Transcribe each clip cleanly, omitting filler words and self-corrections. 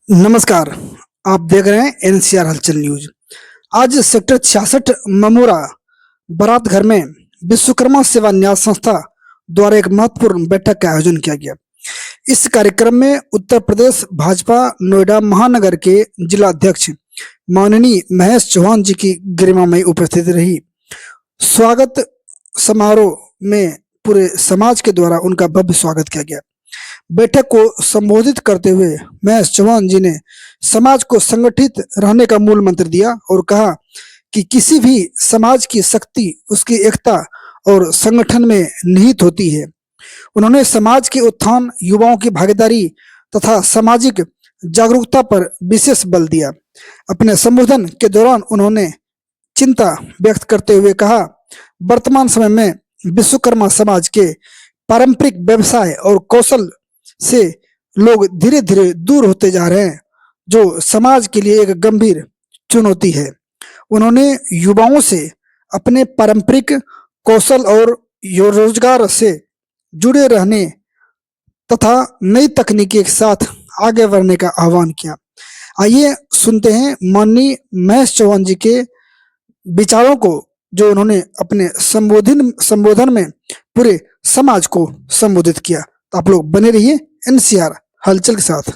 नमस्कार। आप देख रहे हैं एनसीआर हलचल न्यूज। आज सेक्टर 66 ममोरा बारात घर में विश्वकर्मा सेवा न्यास संस्था द्वारा एक महत्वपूर्ण बैठक का आयोजन किया गया। इस कार्यक्रम में उत्तर प्रदेश भाजपा नोएडा महानगर के जिला अध्यक्ष माननीय महेश चौहान जी की गरिमामयी उपस्थिति रही। स्वागत समारोह में पूरे समाज के द्वारा उनका भव्य स्वागत किया गया। बैठक को संबोधित करते हुए महेश चौहान जी ने समाज को संगठित रहने का मूल मंत्र दिया और कहा कि किसी भी समाज की शक्ति उसकी एकता और संगठन में निहित होती है। उन्होंने समाज के उत्थान, युवाओं की भागीदारी तथा सामाजिक जागरूकता पर विशेष बल दिया। अपने संबोधन के दौरान उन्होंने चिंता व्यक्त करते हुए कहा, वर्तमान समय में विश्वकर्मा समाज के पारंपरिक व्यवसाय और कौशल से लोग धीरे धीरे दूर होते जा रहे हैं, जो समाज के लिए एक गंभीर चुनौती है। उन्होंने युवाओं से अपने पारंपरिक कौशल और रोजगार से जुड़े रहने तथा नई तकनीकी के साथ आगे बढ़ने का आह्वान किया। आइए सुनते हैं माननीय महेश चौहान जी के विचारों को, जो उन्होंने अपने संबोधन में पूरे समाज को संबोधित किया। तो आप लोग बने रहिए एनसीआर हलचल के साथ।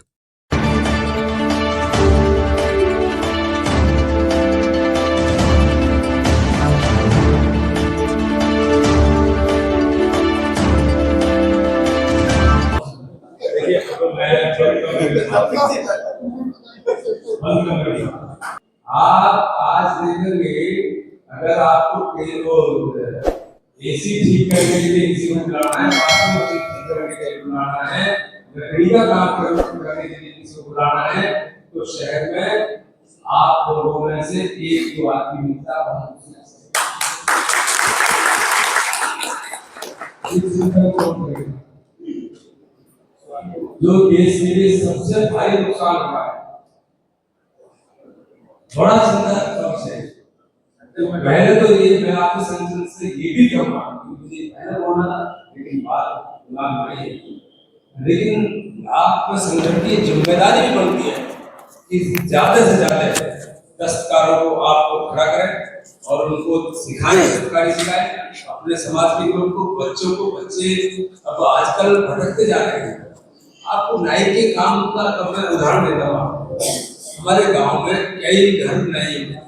आप आज देखेंगे, अगर आपको एसी ठीक करने के लिए किसी को बुलाना है, बाथरूम ठीक करने के लिए बुलाना है, लकड़ी का काम करने के लिए किसी को बुलाना है, तो शहर में आप लोगों में से एक दो आदमी मिलता जो देश के लिए सबसे भारी नुकसान हुआ है। बड़ा संदर्भ से पहले तो ये मैं आपके संसद से ये भी कहूँगा, मुझे पहले बोलना था लेकिन बात नहीं है, लेकिन आपका संगठन की जिम्मेदारी भी बनती है कि ज्यादा से ज्यादा दस्तकारों को आपको खड़ा करें और उनको सिखाएं, सरकारी सिखाएं, अपने समाज के लोगों को, बच्चों को। बच्चे अब आजकल भटकते जा रहे हैं। आपको नाई के काम का मैं उदाहरण देता हूँ। हमारे गांव में कई घर नहीं है,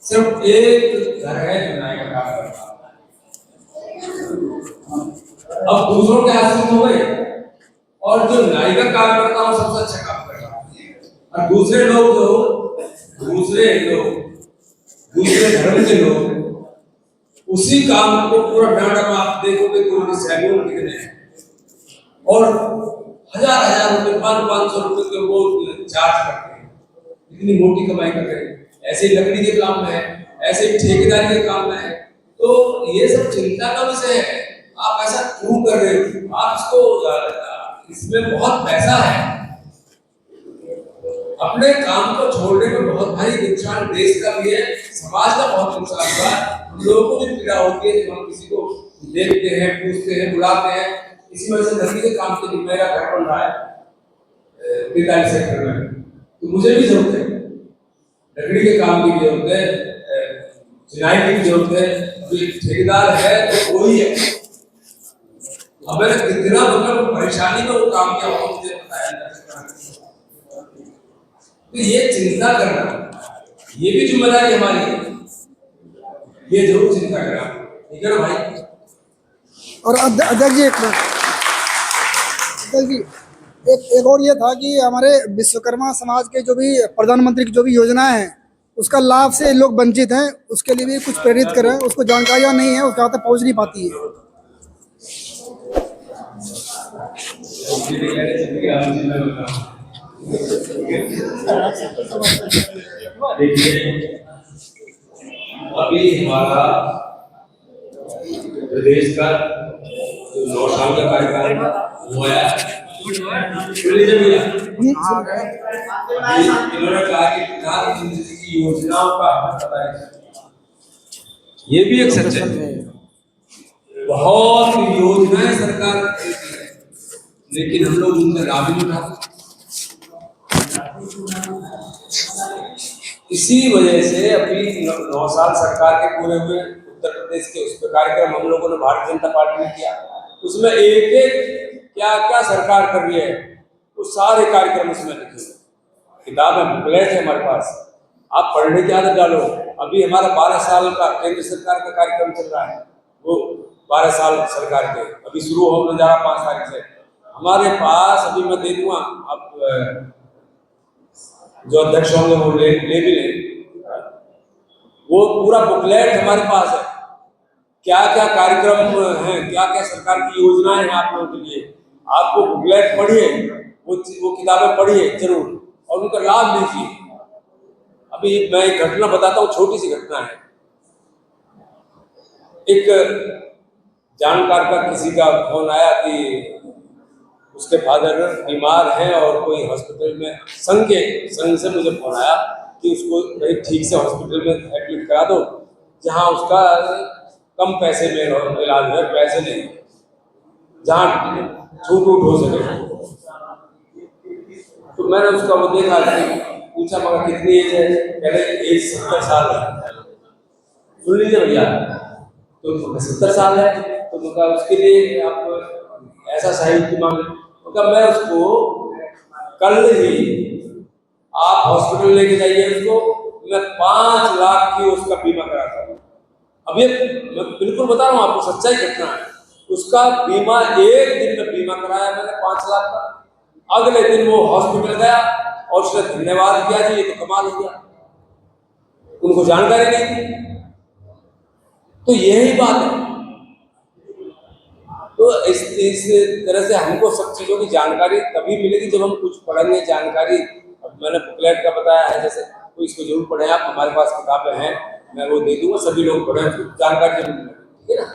सिर्फ एक घर है जो नाई का काम करता है। अब दूसरों के आश्रित हो गए और जो नाई का काम करता है सबसे अच्छा काम कर रहा है, और दूसरे धर्म के लोग उसी काम को पूरा डांडा में आप देखोगे तो उनके सैलून कितने हैं और हजार रुपए, 500 रुपए के वो चार्ज करते हैं। इतनी मोटी कमाई कर रहे हैं। ऐसे लकड़ी के काम में है, ऐसे ठेकेदारी के काम में है। तो ये सब चिंता का विषय है। आप ऐसा क्यों कर रहे हो? आप इसमें बहुत पैसा है। अपने काम को छोड़ने में बहुत भारी नुकसान देश का भी है, समाज का बहुत नुकसान हुआ है। लोगों को भी पीड़ा होती है जब हम किसी को देखते हैं, पूछते हैं, बुलाते हैं। इसी वजह से लकड़ी के काम के लिए मेरा घर बन रहा है 43 सेक्टर में, तो मुझे भी जरूरत है, लकड़ी के काम की जरूरत है, चिनाई की जरूरत है। ठेकेदार है तो वही है। अब मैंने कितना मतलब परेशानी में वो काम किया वो मुझे बताया। तो ये चिंता करना, ये भी जिम्मेदारी हमारी है, ये जरूर चिंता करना, ठीक है ना भाई? और अध्यक्ष जी, एक और ये था कि हमारे विश्वकर्मा समाज के जो भी प्रधानमंत्री की जो भी योजनाएं हैं, उसका लाभ से लोग वंचित हैं, उसके लिए भी कुछ प्रेरित करें। उसको जानकारियां नहीं है, उसके तक पहुंच नहीं पाती है। अभी हमारा प्रदेश का जो 9 साल का कार्यकाल हुआ है, इन्होंने कहा कि प्रधानमंत्री की योजनाओं का ये भी एक सच है। बहुत योजनाएं सरकार देती है, लेकिन हम लोग उनका लाभ नहीं उठाते। इसी वजह से अभी 9 साल सरकार के पूरे हुए उत्तर प्रदेश के उस पर कार्यक्रम हम लोगों ने भारतीय जनता पार्टी ने किया, उसमें एक एक क्या क्या सरकार कर रही है वो सारे कार्यक्रम उसमें लिखे हुए, किताब है, बुकलेट है हमारे पास, आप पढ़ने की आदत डालो। अभी हमारा 12 साल का केंद्र सरकार का कार्यक्रम चल रहा है, वो 12 साल सरकार के अभी शुरू होने जा रहा 5 तारीख से। हमारे पास अभी मैं दे दूंगा, आप जो अध्यक्ष होंगे वो ले भी लें, वो पूरा बुकलेट हमारे पास है, क्या क्या कार्यक्रम हैं, क्या क्या सरकार की योजनाएं हैं आप लोगों के लिए। आपको बुकलेट पढ़िए, वो किताबें पढ़िए जरूर और उनका लाभ लीजिए। अभी मैं एक घटना बताता हूँ, छोटी सी घटना है। एक जानकार का किसी का फोन आया कि उसके फादर बीमार हैं और कोई हॉस्पिटल में, संघ से मुझे फोन आया कि उसको कहीं ठीक से हॉस्पिटल में एडमिट करा दो जहां उसका कम पैसे में इलाज है, पैसे नहीं, जहां छूट हो सके। तो मैंने उसका वो देखा, पूछा मगर कितनी एज है, कह रहे एज 70 साल है। सुन लीजिए भैया, तो 70 साल है तो उनका उसके लिए आप ऐसा साहित्य मांगे, मतलब मैं उसको कल ही आप हॉस्पिटल लेके जाइए उसको, मैं 5 लाख की उसका बीमा कराता हूँ। अब ये मैं बिल्कुल बता रहा हूँ आपको, सच्चाई घटना है। उसका बीमा एक दिन में बीमा कराया मैंने 5 लाख का, अगले दिन वो हॉस्पिटल गया और उसने धन्यवाद किया जी ये तो कमाल हो गया, उनको जानकारी नहीं थी। तो यही बात है, तो इस तरह से हमको सब चीजों की जानकारी तभी मिलेगी जब हम कुछ पढ़ेंगे। जानकारी अब मैंने बुकलेट का बताया है, जैसे कोई इसको जरूर पढ़ें आप, हमारे पास किताबें हैं, मैं वो दे दूंगा, सभी लोग पढ़ें, जानकारी जरूर मिलेगी, ठीक है ना।